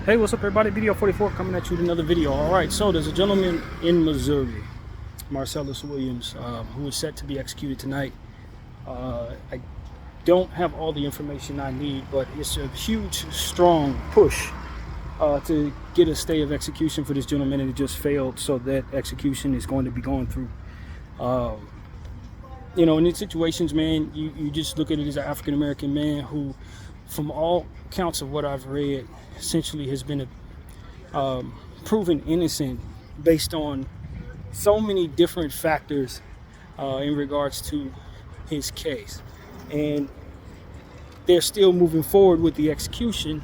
Hey, what's up everybody? Video 44 coming at you with another video. Alright, so there's a gentleman in Missouri, Marcellus Williams, who is set to be executed tonight. I don't have all the information I need, but it's a huge, strong push to get a stay of execution for this gentleman, and it just failed, so that execution is going to be going through. You know, in these situations, man, you just look at it as an African-American man who, from all counts of what I've read, essentially has been proven innocent based on so many different factors in regards to his case. And they're still moving forward with the execution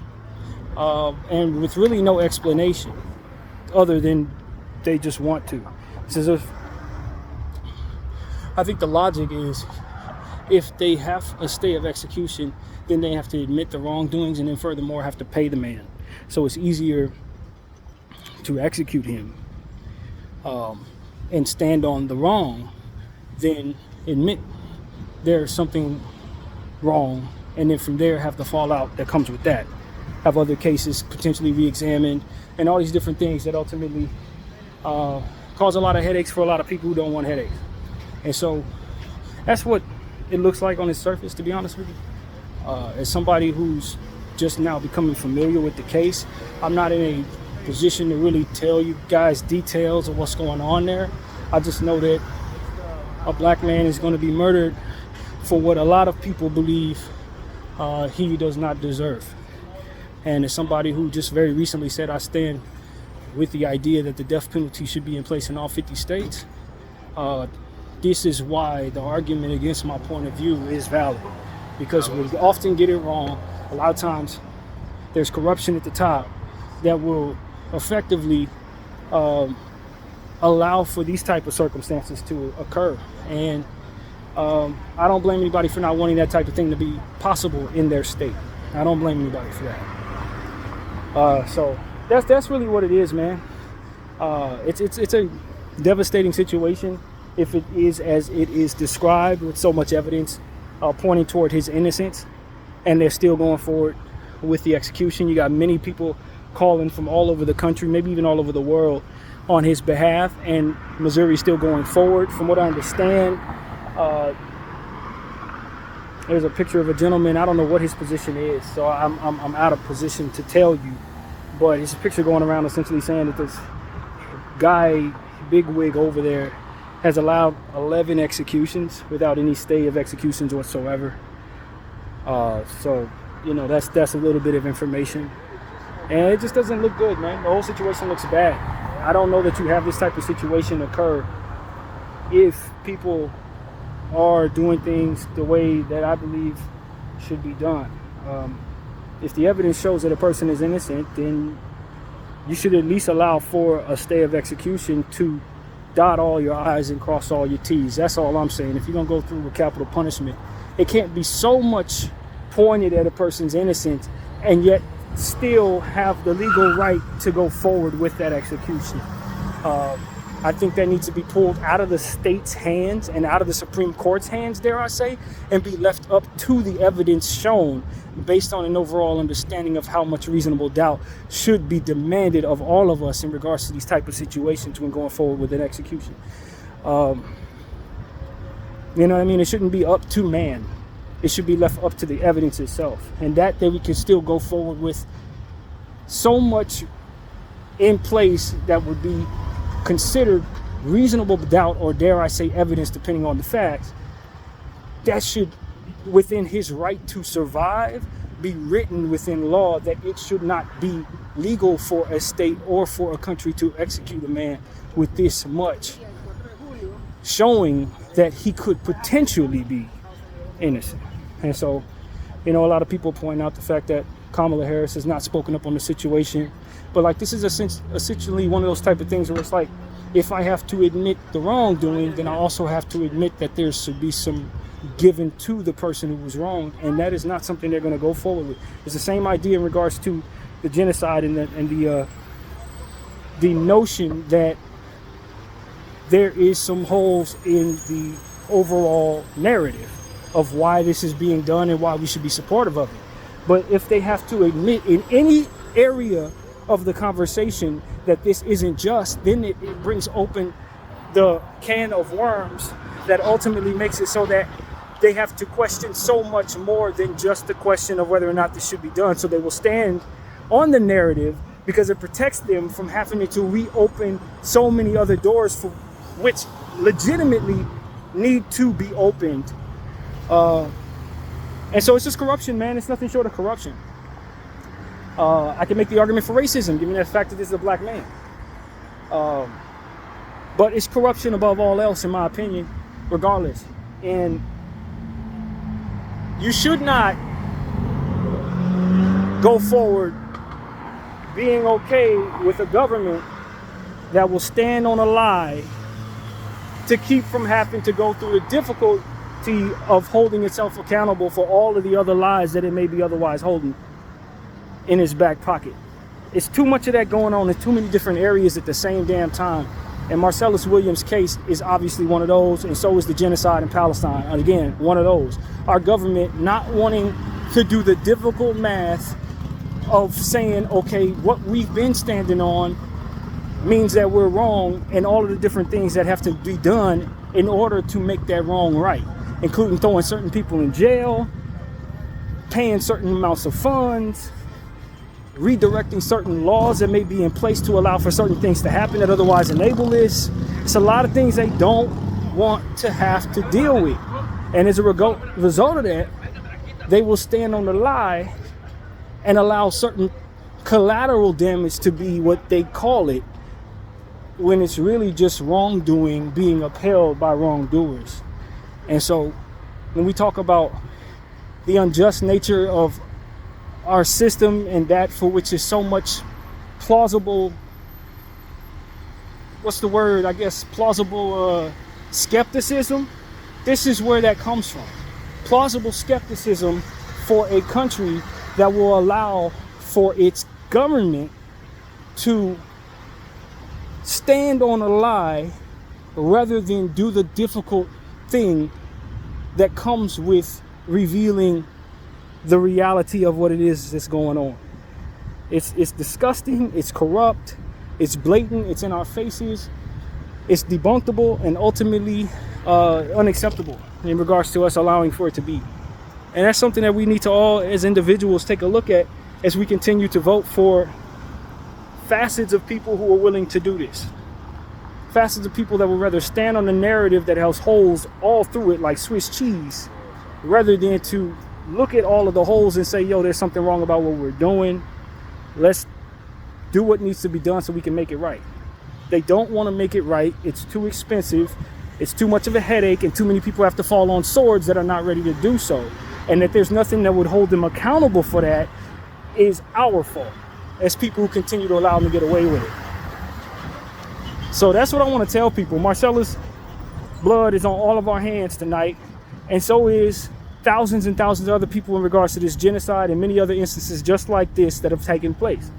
and with really no explanation other than they just want to. It's as if, I think the logic is, if they have a stay of execution, then they have to admit the wrongdoings and then furthermore have to pay the man. So it's easier to execute him and stand on the wrong than admit there's something wrong and then from there have the fallout that comes with that. Have other cases potentially re-examined and all these different things that ultimately cause a lot of headaches for a lot of people who don't want headaches. And so that's what it looks like on the surface, to be honest with you. As somebody who's just now becoming familiar with the case, I'm not in a position to really tell you guys details of what's going on there. I just know that a black man is going to be murdered for what a lot of people believe he does not deserve. And as somebody who just very recently said I stand with the idea that the death penalty should be in place in all 50 states, this is why the argument against my point of view is valid. Because we often get it wrong. A lot of times there's corruption at the top that will effectively allow for these type of circumstances to occur. And I don't blame anybody for not wanting that type of thing to be possible in their state. I don't blame anybody for that. So that's really what it is, man. It's a devastating situation if it is as it is described, with so much evidence pointing toward his innocence, and they're still going forward with the execution. You got many people calling from all over the country, maybe even all over the world, on his behalf, and Missouri's still going forward. From what I understand, there's a picture of a gentleman. I don't know what his position is, so I'm out of position to tell you, but it's a picture going around essentially saying that this guy, bigwig over there, has allowed 11 executions without any stay of executions whatsoever. So, you know, that's a little bit of information. And it just doesn't look good, man. The whole situation looks bad. I don't know that you have this type of situation occur if people are doing things the way that I believe should be done. If the evidence shows that a person is innocent, then you should at least allow for a stay of execution to dot all your I's and cross all your T's. That's all I'm saying. If you're gonna go through with capital punishment, it can't be so much pointed at a person's innocence and yet still have the legal right to go forward with that execution. I think that needs to be pulled out of the state's hands and out of the Supreme Court's hands, dare I say, and be left up to the evidence shown based on an overall understanding of how much reasonable doubt should be demanded of all of us in regards to these type of situations when going forward with an execution. You know what I mean? It shouldn't be up to man. It should be left up to the evidence itself. And that we can still go forward with so much in place that would be considered reasonable doubt, or dare I say evidence, depending on the facts, that should, within his right to survive, be written within law that it should not be legal for a state or for a country to execute a man with this much, showing that he could potentially be innocent. And so, you know, a lot of people point out the fact that Kamala Harris has not spoken up on the situation, but like, this is essentially one of those type of things where it's like, if I have to admit the wrongdoing, then I also have to admit that there should be some given to the person who was wrong, and that is not something they're going to go forward with. It's the same idea in regards to the genocide and the notion that there is some holes in the overall narrative of why this is being done and why we should be supportive of it. But if they have to admit in any area of the conversation that this isn't just, then it brings open the can of worms that ultimately makes it so that they have to question so much more than just the question of whether or not this should be done. So they will stand on the narrative because it protects them from having to reopen so many other doors for which legitimately need to be opened. And so it's just corruption, man. It's nothing short of corruption. I can make the argument for racism, given the fact that this is a black man. But it's corruption above all else, in my opinion, regardless. And you should not go forward being okay with a government that will stand on a lie to keep from having to go through the difficulty of holding itself accountable for all of the other lies that it may be otherwise holding in its back pocket. It's too much of that going on in too many different areas at the same damn time. And Marcellus Williams' case is obviously one of those, and so is the genocide in Palestine. And again, one of those. Our government not wanting to do the difficult math of saying, okay, what we've been standing on means that we're wrong, and all of the different things that have to be done in order to make that wrong right, including throwing certain people in jail, paying certain amounts of funds, redirecting certain laws that may be in place to allow for certain things to happen that otherwise enable this. It's a lot of things they don't want to have to deal with. And as a result of that, they will stand on the lie and allow certain collateral damage to be what they call it, when it's really just wrongdoing being upheld by wrongdoers. And so when we talk about the unjust nature of our system and that for which is so much plausible, plausible skepticism, this is where that comes from. Plausible skepticism for a country that will allow for its government to stand on a lie rather than do the difficult thing that comes with revealing the reality of what it is that's going on. It's disgusting, it's corrupt, it's blatant, it's in our faces, it's debunkable, and ultimately unacceptable in regards to us allowing for it to be. And that's something that we need to all as individuals take a look at as we continue to vote for facets of people who are willing to do this. Facets of people that would rather stand on the narrative that has holes all through it like Swiss cheese, rather than to look at all of the holes and say, yo, there's something wrong about what we're doing. Let's do what needs to be done so we can make it right. They don't want to make it right. It's too expensive. It's too much of a headache, and too many people have to fall on swords that are not ready to do so. And that there's nothing that would hold them accountable for that is our fault as people who continue to allow them to get away with it. So that's what I want to tell people. Marcellus' blood is on all of our hands tonight, and so is thousands and thousands of other people in regards to this genocide and many other instances just like this that have taken place.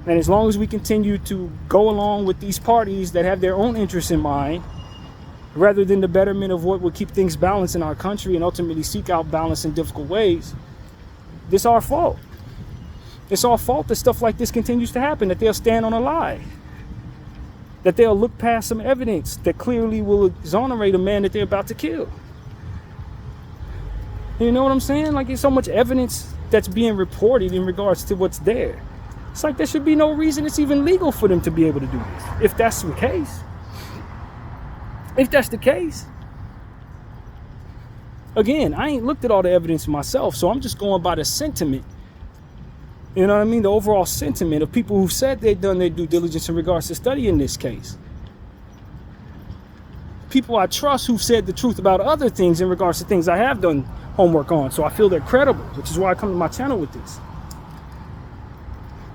And as long as we continue to go along with these parties that have their own interests in mind, rather than the betterment of what would keep things balanced in our country and ultimately seek out balance in difficult ways, this is our fault. It's our fault that stuff like this continues to happen, that they'll stand on a lie, that they'll look past some evidence that clearly will exonerate a man that they're about to kill. You know what I'm saying? Like, there's so much evidence that's being reported in regards to what's there. It's like there should be no reason it's even legal for them to be able to do this, if that's the case. If that's the case. Again, I ain't looked at all the evidence myself, so I'm just going by the sentiment. You know what I mean? The overall sentiment of people who said they'd done their due diligence in regards to studying this case. People I trust who've said the truth about other things in regards to things I have done homework on, so I feel they're credible, which is why I come to my channel with this.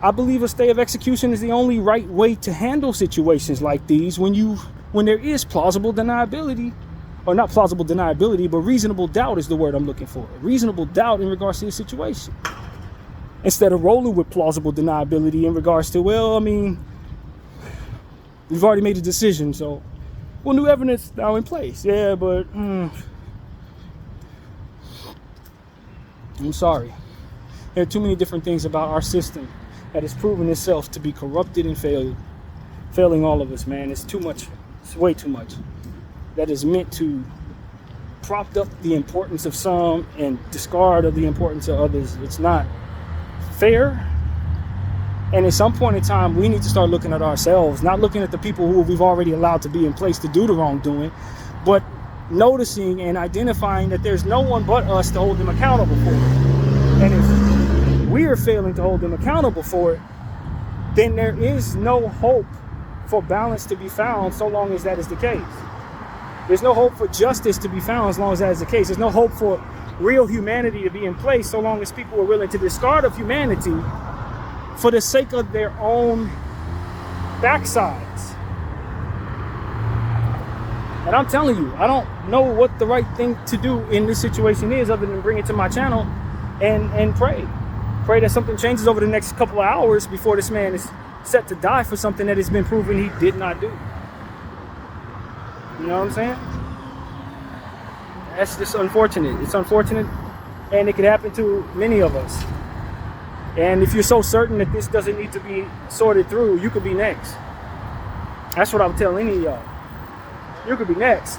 I believe a stay of execution is the only right way to handle situations like these when there is plausible deniability, or not plausible deniability, but reasonable doubt is the word I'm looking for. Reasonable doubt in regards to the situation. Instead of rolling with plausible deniability in regards to, well, I mean, we've already made a decision, so, well, new evidence now in place. Yeah, but, I'm sorry. There are too many different things about our system that has proven itself to be corrupted and failing all of us, man. It's too much. It's way too much. That is meant to prop up the importance of some and discard of the importance of others. It's not fair. And at some point in time, we need to start looking at ourselves, not looking at the people who we've already allowed to be in place to do the wrongdoing, but noticing and identifying that there's no one but us to hold them accountable for it. And if we're failing to hold them accountable for it, then there is no hope for balance to be found so long as that is the case. There's no hope for justice to be found as long as that is the case. There's no hope for real humanity to be in place so long as people are willing to discard of humanity for the sake of their own backsides. And I'm telling you, I don't know what the right thing to do in this situation is other than bring it to my channel and pray. Pray that something changes over the next couple of hours before this man is set to die for something that has been proven he did not do. You know what I'm saying? That's just unfortunate. It's unfortunate, and it could happen to many of us. And if you're so certain that this doesn't need to be sorted through, you could be next. That's what I would tell any of y'all. You could be next.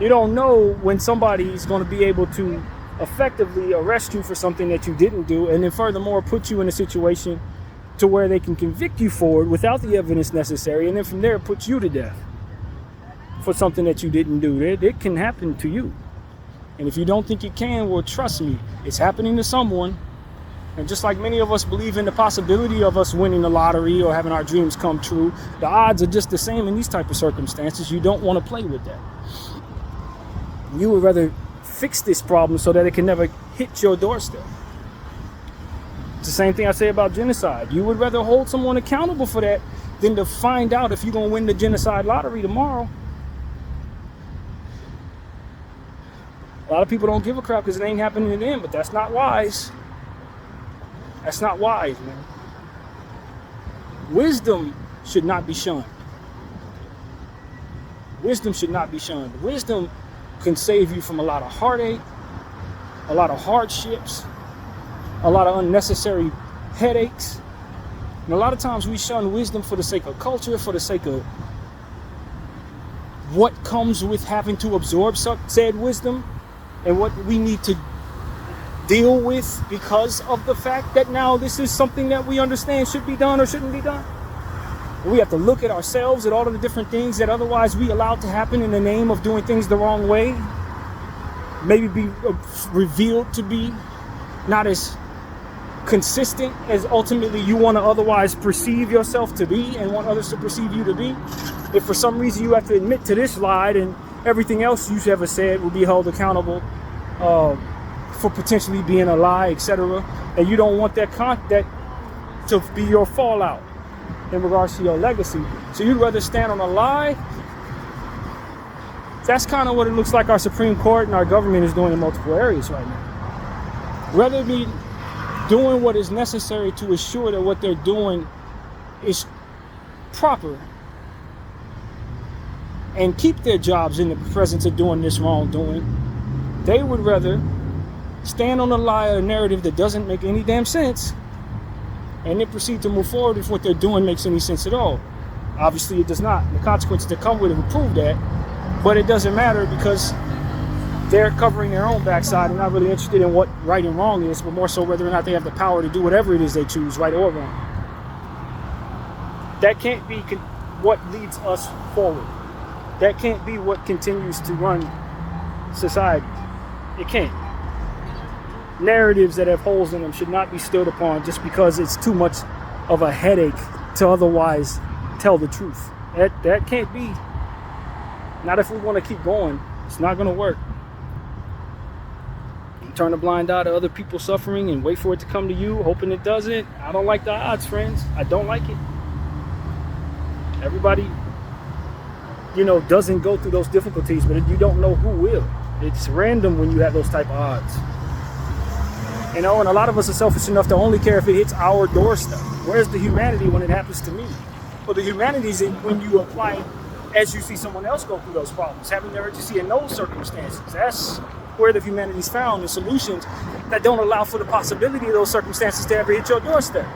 You don't know when somebody's going to be able to effectively arrest you for something that you didn't do, and then furthermore put you in a situation to where they can convict you for it without the evidence necessary, and then from there put you to death for something that you didn't do. It can happen to you. And if you don't think it can, well, trust me, it's happening to someone. And just like many of us believe in the possibility of us winning the lottery or having our dreams come true, the odds are just the same in these type of circumstances. You don't want to play with that. You would rather fix this problem so that it can never hit your doorstep. It's the same thing I say about genocide. You would rather hold someone accountable for that than to find out if you're going to win the genocide lottery tomorrow. A lot of people don't give a crap because it ain't happening to them, but that's not wise. That's not wise, man. Wisdom should not be shunned. Wisdom should not be shunned. Wisdom can save you from a lot of heartache, a lot of hardships, a lot of unnecessary headaches. And a lot of times we shun wisdom for the sake of culture, for the sake of what comes with having to absorb said wisdom and what we need to deal with because of the fact that now this is something that we understand should be done or shouldn't be done. We have to look at ourselves, at all of the different things that otherwise we allowed to happen in the name of doing things the wrong way. Maybe be revealed to be not as consistent as ultimately you want to otherwise perceive yourself to be and want others to perceive you to be. If for some reason you have to admit to this lie, then everything else you ever said will be held accountable for potentially being a lie, etc. And you don't want that to be your fallout in regards to your legacy. So you'd rather stand on a lie. That's kind of what it looks like our Supreme Court and our government is doing in multiple areas right now. Rather be doing what is necessary to assure that what they're doing is proper and keep their jobs in the presence of doing this wrongdoing, they would rather stand on a lie or a narrative that doesn't make any damn sense and then proceed to move forward if what they're doing makes any sense at all. Obviously it does not. The consequences that come with it will prove that, but it doesn't matter because they're covering their own backside and not really interested in what right and wrong is, but more so whether or not they have the power to do whatever it is they choose, right or wrong. That can't be what leads us forward. That can't be what continues to run society. It can't. Narratives that have holes in them should not be stood upon just because it's too much of a headache to otherwise tell the truth. That can't be. Not if we want to keep going. It's not going to work. You turn a blind eye to other people suffering and wait for it to come to you, hoping it doesn't. I don't like the odds, friends. I don't like it. Everybody, doesn't go through those difficulties, but you don't know who will. It's random when you have those type of odds. And a lot of us are selfish enough to only care if it hits our doorstep. Where's the humanity when it happens to me? Well, the humanity is when you apply it as you see someone else go through those problems, having the urgency in those circumstances. That's where the humanity is found in solutions that don't allow for the possibility of those circumstances to ever hit your doorstep.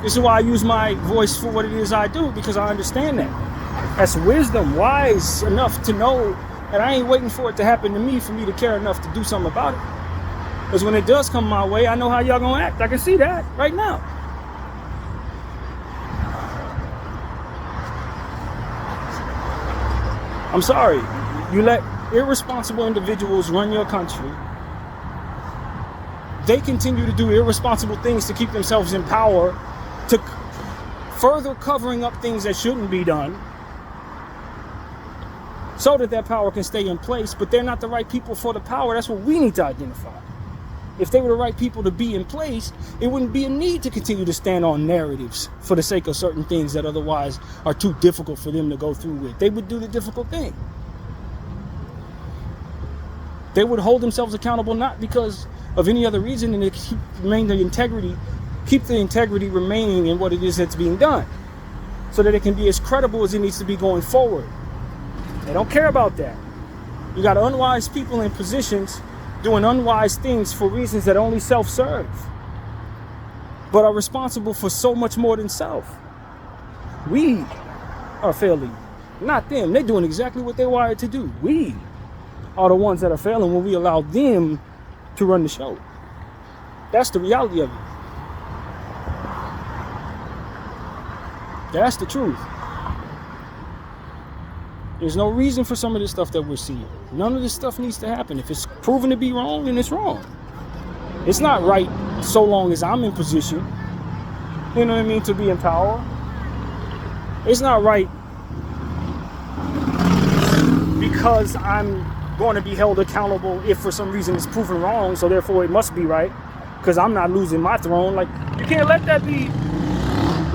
This is why I use my voice for what it is I do, because I understand that. That's wisdom, wise enough to know that I ain't waiting for it to happen to me for me to care enough to do something about it. Because when it does come my way, I know how y'all gonna act. I can see that right now. I'm sorry. You let irresponsible individuals run your country. They continue to do irresponsible things to keep themselves in power, to further covering up things that shouldn't be done, so that that power can stay in place. But they're not the right people for the power. That's what we need to identify. If they were the right people to be in place, it wouldn't be a need to continue to stand on narratives for the sake of certain things that otherwise are too difficult for them to go through with. They would do the difficult thing. They would hold themselves accountable not because of any other reason, and to keep the integrity remaining in what it is that's being done, so that it can be as credible as it needs to be going forward. They don't care about that. You got unwise people in positions doing unwise things for reasons that only self-serve, but are responsible for so much more than self. We are failing, not them. They're doing exactly what they're wired to do. We are the ones that are failing when we allow them to run the show. That's the reality of it. That's the truth. There's no reason for some of this stuff that we're seeing. None of this stuff needs to happen. If it's proven to be wrong, then it's wrong. It's not right so long as I'm in position, you know what I mean, to be in power. It's not right because I'm going to be held accountable if for some reason it's proven wrong, so therefore it must be right because I'm not losing my throne. Like, you can't let that be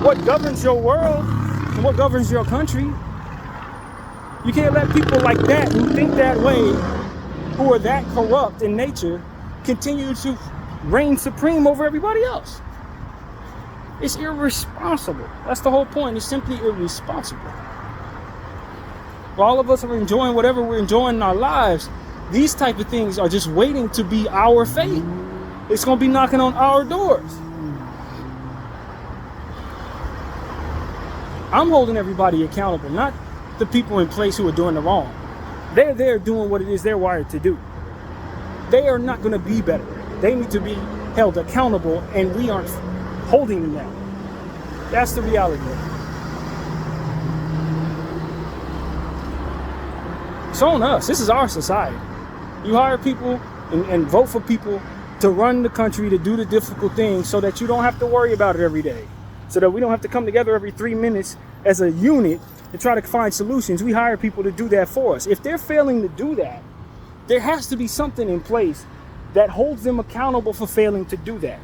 what governs your world and what governs your country. You can't let people like that, who think that way, who are that corrupt in nature, continue to reign supreme over everybody else. It's irresponsible. That's the whole point. It's simply irresponsible. While all of us are enjoying whatever we're enjoying in our lives, these type of things are just waiting to be our fate. It's going to be knocking on our doors. I'm holding everybody accountable, not the people in place who are doing the wrong. They're there doing what it is they're wired to do. They are not going to be better. They need to be held accountable, and we aren't holding them down. That's the reality of it. It's on us. This is our society. You hire people and vote for people to run the country, to do the difficult things, so that you don't have to worry about it every day. So that we don't have to come together every 3 minutes as a unit to try to find solutions. We hire people to do that for us. If they're failing to do that, there has to be something in place that holds them accountable for failing to do that.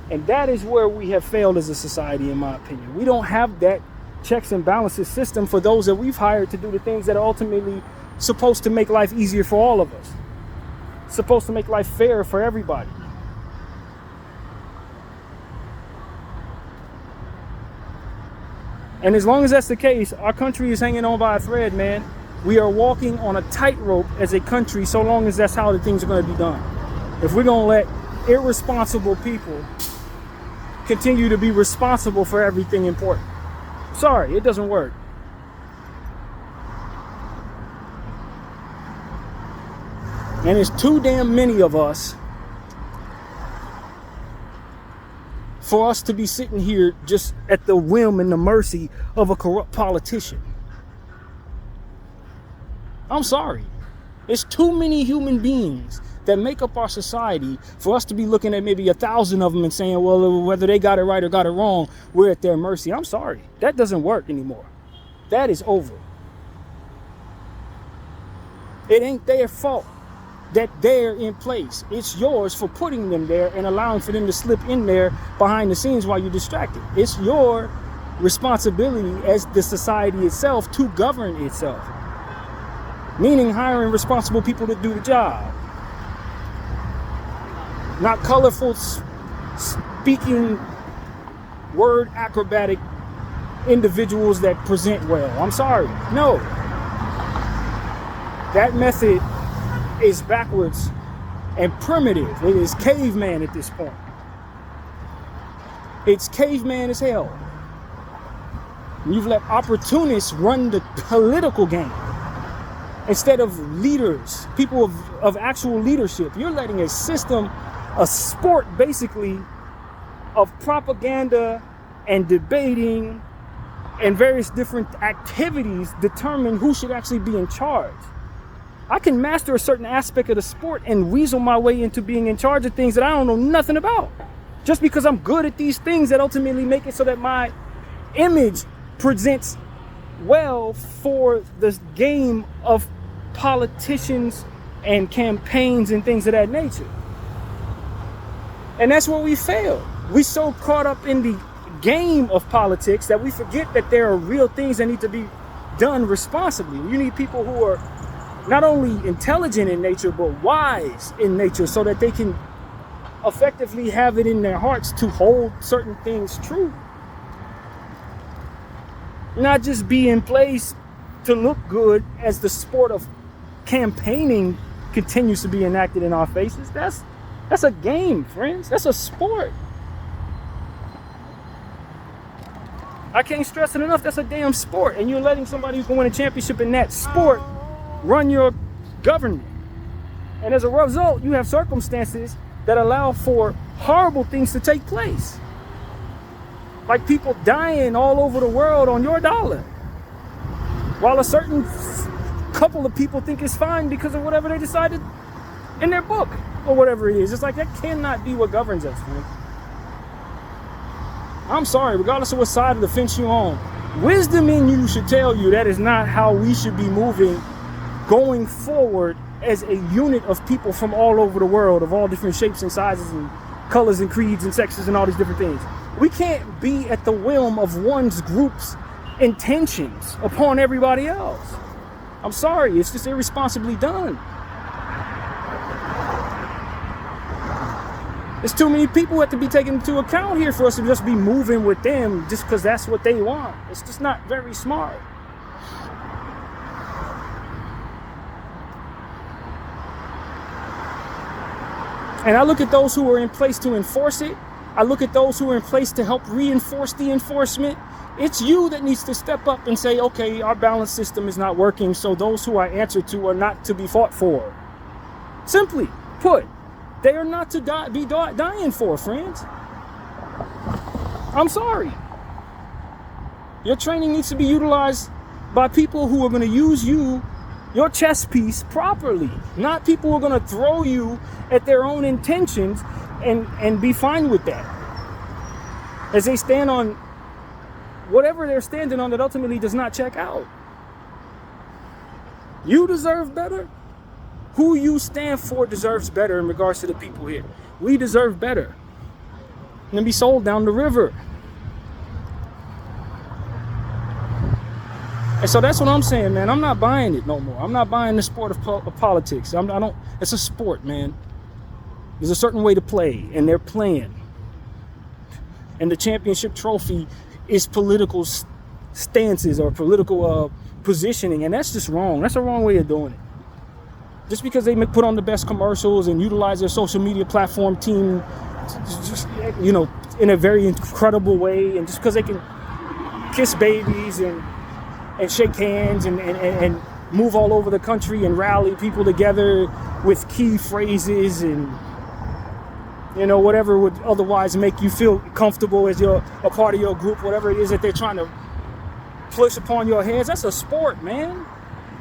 And that is where we have failed as a society, in my opinion. We don't have that checks and balances system for those that we've hired to do the things that are ultimately supposed to make life easier for all of us. Supposed to make life fair for everybody. And as long as that's the case, our country is hanging on by a thread, man. We are walking on a tightrope as a country, so long as that's how the things are going to be done. If we're going to let irresponsible people continue to be responsible for everything important, sorry, it doesn't work. And it's too damn many of us for us to be sitting here just at the whim and the mercy of a corrupt politician. I'm sorry. It's too many human beings that make up our society for us to be looking at maybe 1,000 of them and saying, well, whether they got it right or got it wrong, we're at their mercy. I'm sorry. That doesn't work anymore. That is over. It ain't their fault that they're in place. It's yours for putting them there and allowing for them to slip in there behind the scenes while you're distracted. It's your responsibility as the society itself to govern itself. Meaning hiring responsible people to do the job. Not colorful, speaking, word acrobatic individuals that present well. I'm sorry. No. That method is backwards and primitive. It is caveman at this point. It's caveman as hell. You've let opportunists run the political game instead of leaders, people of actual leadership. You're letting a system, a sport basically, of propaganda and debating and various different activities determine who should actually be in charge. I can master a certain aspect of the sport and weasel my way into being in charge of things that I don't know nothing about. Just because I'm good at these things that ultimately make it so that my image presents well for the game of politicians and campaigns and things of that nature. And that's where we fail. We so caught up in the game of politics that we forget that there are real things that need to be done responsibly. You need people who are not only intelligent in nature, but wise in nature, so that they can effectively have it in their hearts to hold certain things true. Not just be in place to look good as the sport of campaigning continues to be enacted in our faces. That's a game, friends. That's a sport. I can't stress it enough. That's a damn sport. And you're letting somebody who can win a championship in that sport run your government. And as a result, you have circumstances that allow for horrible things to take place. Like people dying all over the world on your dollar, while a certain couple of people think it's fine because of whatever they decided in their book or whatever it is. It's like, that cannot be what governs us, man. I'm sorry, regardless of what side of the fence you're on, wisdom in you should tell you that is not how we should be moving going forward as a unit of people from all over the world, of all different shapes and sizes and colors and creeds and sexes and all these different things. We can't be at the whim of one's group's intentions upon everybody else. I'm sorry, it's just irresponsibly done. There's too many people who have to be taken into account here for us to just be moving with them just because that's what they want. It's just not very smart. And I look at those who are in place to enforce it. I look at those who are in place to help reinforce the enforcement. It's you that needs to step up and say, okay, our balance system is not working, so those who I answer to are not to be fought for. Simply put, they are not to be dying for, friends. I'm sorry. Your training needs to be utilized by people who are going to use you, your chess piece, properly. Not people who are going to throw you at their own intentions and be fine with that. As they stand on whatever they're standing on that ultimately does not check out. You deserve better. Who you stand for deserves better in regards to the people here. We deserve better than be sold down the river. And so that's what I'm saying, man. I'm not buying it no more. I'm not buying the sport of politics. I don't. It's a sport, man. There's a certain way to play, and they're playing. And the championship trophy is political stances or political positioning, and that's just wrong. That's a wrong way of doing it. Just because they put on the best commercials and utilize their social media platform team, just, you know, in a very incredible way, and just because they can kiss babies and shake hands and move all over the country and rally people together with key phrases and, you know, whatever would otherwise make you feel comfortable as you're a part of your group, whatever it is that they're trying to push upon your heads. That's a sport, man.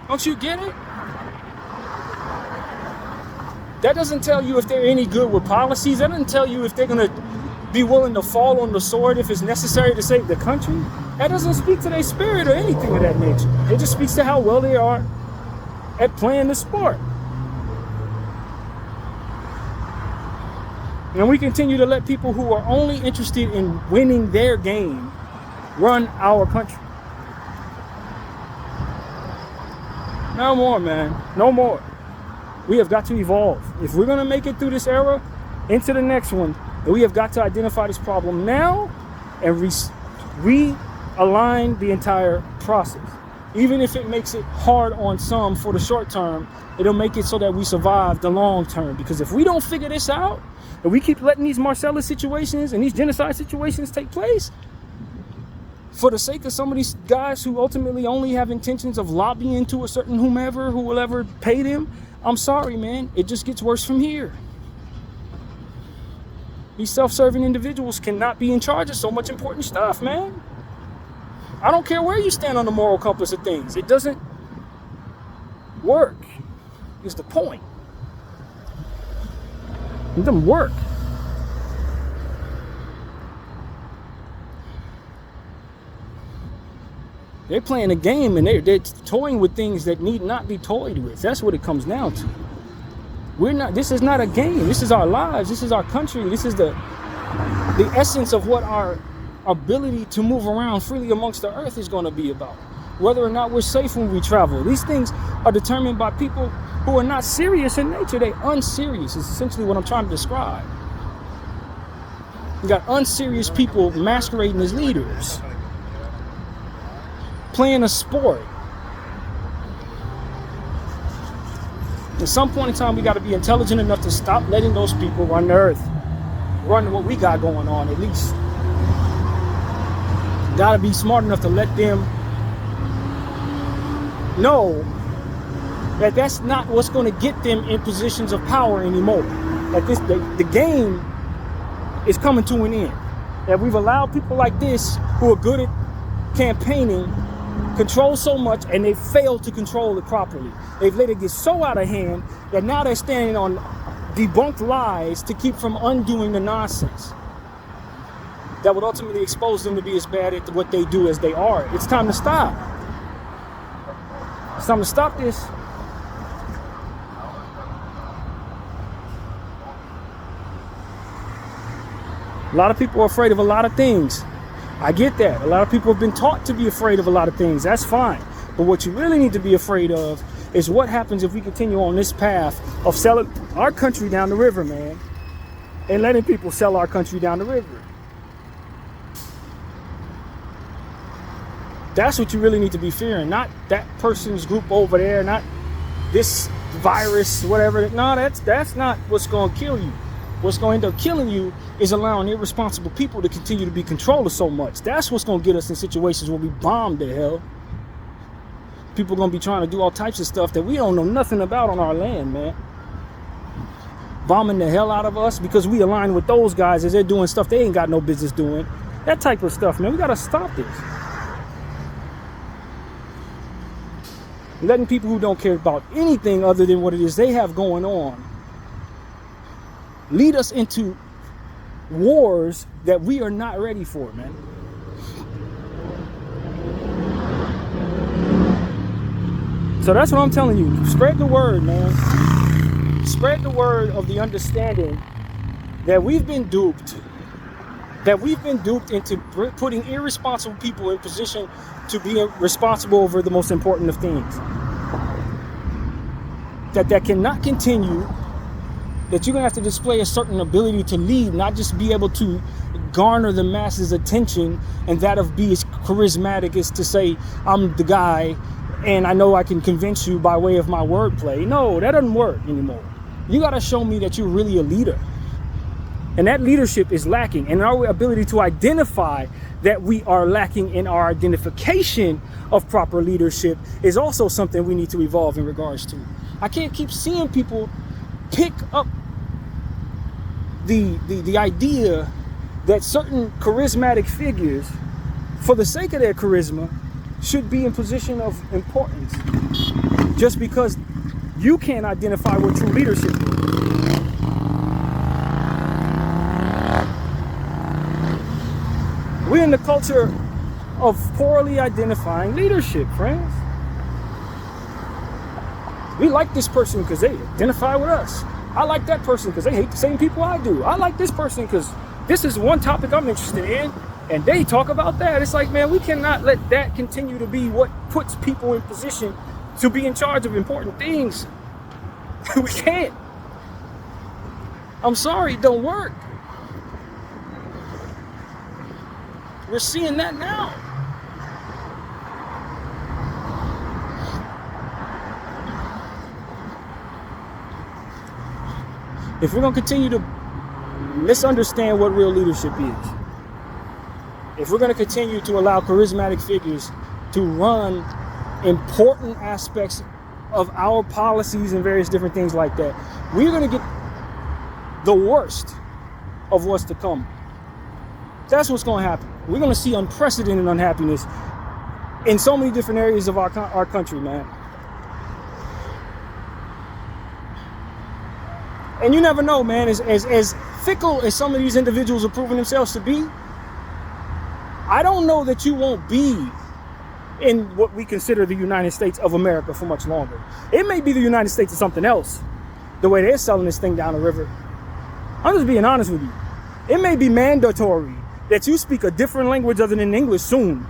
Don't you get it? That doesn't tell you if they're any good with policies. That doesn't tell you if they're going to be willing to fall on the sword if it's necessary to save the country. That doesn't speak to their spirit or anything of that nature. It just speaks to how well they are at playing the sport. And we continue to let people who are only interested in winning their game run our country. No more, man. No more. We have got to evolve. If we're going to make it through this era into the next one, we have got to identify this problem now and realign the entire process. Even if it makes it hard on some for the short term, it'll make it so that we survive the long term. Because if we don't figure this out, And we keep letting these Marcellus situations and these genocide situations take place for the sake of some of these guys who ultimately only have intentions of lobbying to a certain whomever who will ever pay them. I'm sorry, man. It just gets worse from here. These self-serving individuals cannot be in charge of so much important stuff, man. I don't care where you stand on the moral compass of things. It doesn't work, is the point. It doesn't work. They're playing a game and they're toying with things that need not be toyed with. That's what it comes down to. This is not a game. This is our lives. This is our country. This is the essence of what our ability to move around freely amongst the earth is going to be about. Whether or not we're safe when we travel. These things are determined by people who are not serious in nature. They're unserious is essentially what I'm trying to describe. You got unserious people masquerading as leaders. Playing a sport. At some point in time, we got to be intelligent enough to stop letting those people run the earth. Run what we got going on, at least. Got to be smart enough to let them know that that's not what's going to get them in positions of power anymore. That the game is coming to an end. That we've allowed people like this who are good at campaigning control so much, and they failed to control it properly. They've let it get so out of hand that now they're standing on debunked lies to keep from undoing the nonsense that would ultimately expose them to be as bad at what they do as they are. It's time to stop. It's time to stop this. A lot of people are afraid of a lot of things. I get that. A lot of people have been taught to be afraid of a lot of things. That's fine. But what you really need to be afraid of is what happens if we continue on this path of selling our country down the river, man, and letting people sell our country down the river. That's what you really need to be fearing. Not that person's group over there, not this virus, whatever. No, that's not what's going to kill you. What's going to end up killing you is allowing irresponsible people to continue to be controlled of so much. That's what's going to get us in situations where we bomb the hell. People are going to be trying to do all types of stuff that we don't know nothing about on our land, man. Bombing the hell out of us because we align with those guys as they're doing stuff they ain't got no business doing. That type of stuff, man. We got to stop this. Letting people who don't care about anything other than what it is they have going on lead us into wars that we are not ready for, man. So that's what I'm telling you. Spread the word, man. Spread the word of the understanding that we've been duped. That we've been duped into putting irresponsible people in position to be responsible over the most important of things. That cannot continue. That you're going to have to display a certain ability to lead, not just be able to garner the masses' attention and that of be as charismatic as to say, I'm the guy and I know I can convince you by way of my wordplay. No, that doesn't work anymore. You got to show me that you're really a leader. And that leadership is lacking. And our ability to identify that we are lacking in our identification of proper leadership is also something we need to evolve in regards to. I can't keep seeing people pick up the idea that certain charismatic figures, for the sake of their charisma, should be in position of importance just because you can't identify what true leadership is. We're in the culture of poorly identifying leadership, friends. We like this person because they identify with us. I like that person because they hate the same people I do. I like this person because this is one topic I'm interested in, and they talk about that. It's like, man, we cannot let that continue to be what puts people in position to be in charge of important things. We can't. I'm sorry, it don't work. We're seeing that now. If we're going to continue to misunderstand what real leadership is. If we're going to continue to allow charismatic figures to run important aspects of our policies and various different things like that, we're going to get the worst of what's to come. That's what's going to happen. We're going to see unprecedented unhappiness in so many different areas of our country, man. And you never know, man, as fickle as some of these individuals are proving themselves to be, I don't know that you won't be in what we consider the United States of America for much longer. It may be the United States of something else, the way they're selling this thing down the river. I'm just being honest with you. It may be mandatory that you speak a different language other than English soon.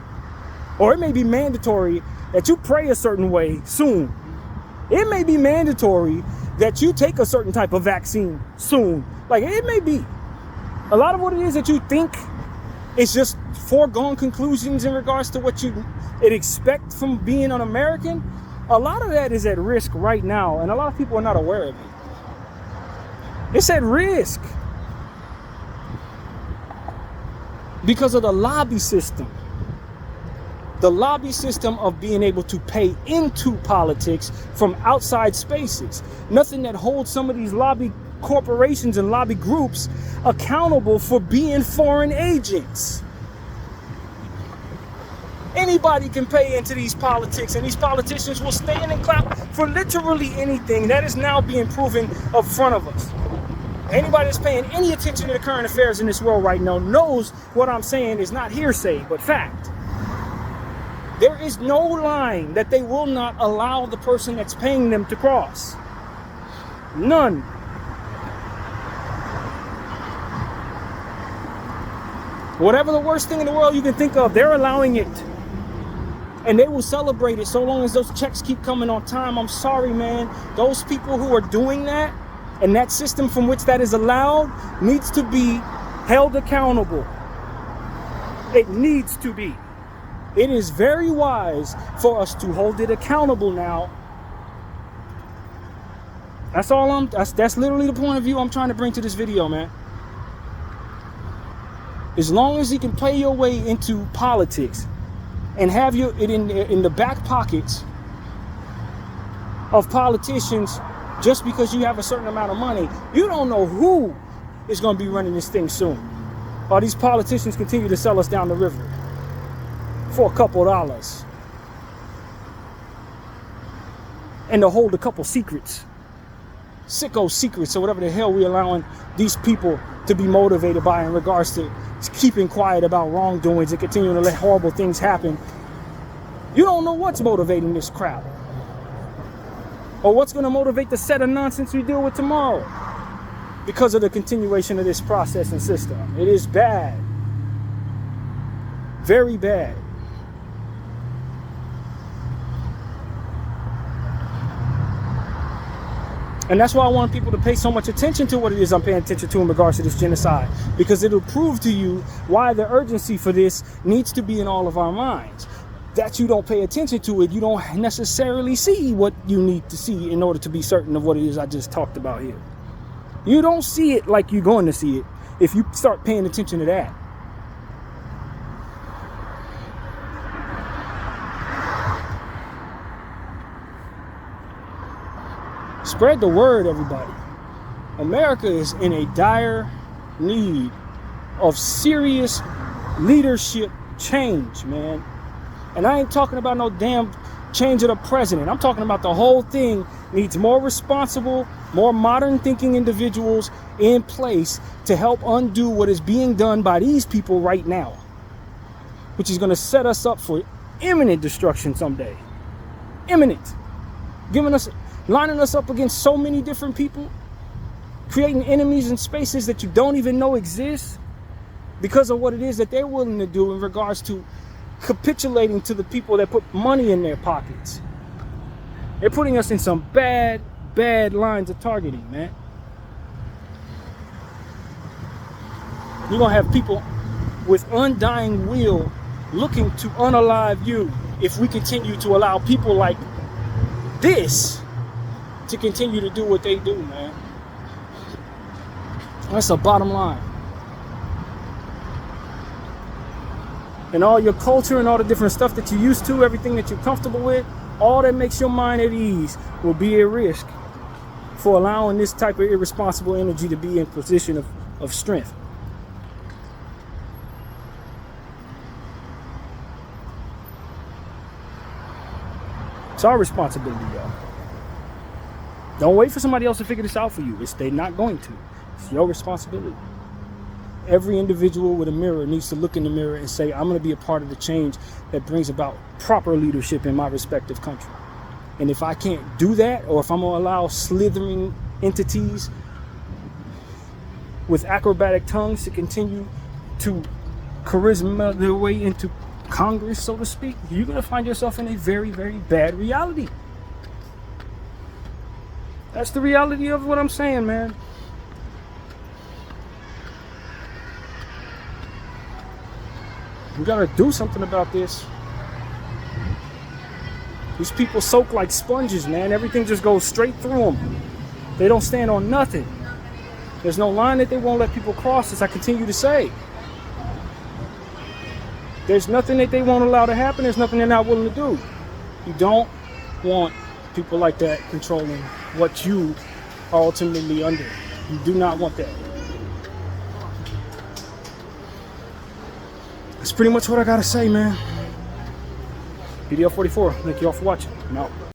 Or it may be mandatory that you pray a certain way soon. It may be mandatory that you take a certain type of vaccine soon. Like, it may be. A lot of what it is that you think is just foregone conclusions in regards to what you expect from being an American. A lot of that is at risk right now, and a lot of people are not aware of it. It's at risk because of the lobby system. The lobby system of being able to pay into politics from outside spaces. Nothing that holds some of these lobby corporations and lobby groups accountable for being foreign agents. Anybody can pay into these politics, and these politicians will stand and clap for literally anything. That is now being proven up front of us. Anybody that's paying any attention to the current affairs in this world right now knows what I'm saying is not hearsay, but fact. There is no line that they will not allow the person that's paying them to cross. None. Whatever the worst thing in the world you can think of, they're allowing it. And they will celebrate it so long as those checks keep coming on time. I'm sorry, man. Those people who are doing that, and that system from which that is allowed, needs to be held accountable. It needs to be. It is very wise for us to hold it accountable now. That's literally the point of view I'm trying to bring to this video, man. As long as you can play your way into politics and have it in the back pockets of politicians just because you have a certain amount of money, you don't know who is going to be running this thing soon. Or these politicians continue to sell us down the river for a couple dollars and to hold a couple secrets, sicko secrets, or whatever the hell we're allowing these people to be motivated by in regards to keeping quiet about wrongdoings and continuing to let horrible things happen. You don't know what's motivating this crowd or what's going to motivate the set of nonsense we deal with tomorrow because of the continuation of this process and system. It is bad, very bad. And that's why I want people to pay so much attention to what it is I'm paying attention to in regards to this genocide. Because it'll prove to you why the urgency for this needs to be in all of our minds. That you don't pay attention to it, you don't necessarily see what you need to see in order to be certain of what it is I just talked about here. You don't see it like you're going to see it if you start paying attention to that. Spread the word, everybody. America is in a dire need of serious leadership change, man. And I ain't talking about no damn change of the president. I'm talking about the whole thing needs more responsible, more modern thinking individuals in place to help undo what is being done by these people right now, which is going to set us up for imminent destruction someday. Imminent. Lining us up against so many different people, creating enemies in spaces that you don't even know exist because of what it is that they're willing to do in regards to capitulating to the people that put money in their pockets. They're putting us in some bad lines of targeting, man. You're going to have people with undying will looking to unalive you if we continue to allow people like this to continue to do what they do, man. That's the bottom line. And all your culture and all the different stuff that you're used to, everything that you're comfortable with, all that makes your mind at ease will be at risk for allowing this type of irresponsible energy to be in position of strength. It's our responsibility, y'all. Don't wait for somebody else to figure this out for you. They're not going to. It's your responsibility. Every individual with a mirror needs to look in the mirror and say, I'm going to be a part of the change that brings about proper leadership in my respective country. And if I can't do that, or if I'm going to allow slithering entities with acrobatic tongues to continue to charisma their way into Congress, so to speak, you're going to find yourself in a very, very bad reality. That's the reality of what I'm saying, man. We gotta do something about this. These people soak like sponges, man. Everything just goes straight through them. They don't stand on nothing. There's no line that they won't let people cross, as I continue to say. There's nothing that they won't allow to happen. There's nothing they're not willing to do. You don't want people like that controlling what you are ultimately under. You do not want that. That's pretty much what I gotta say, man. PDL 44, thank you all for watching. I'm out.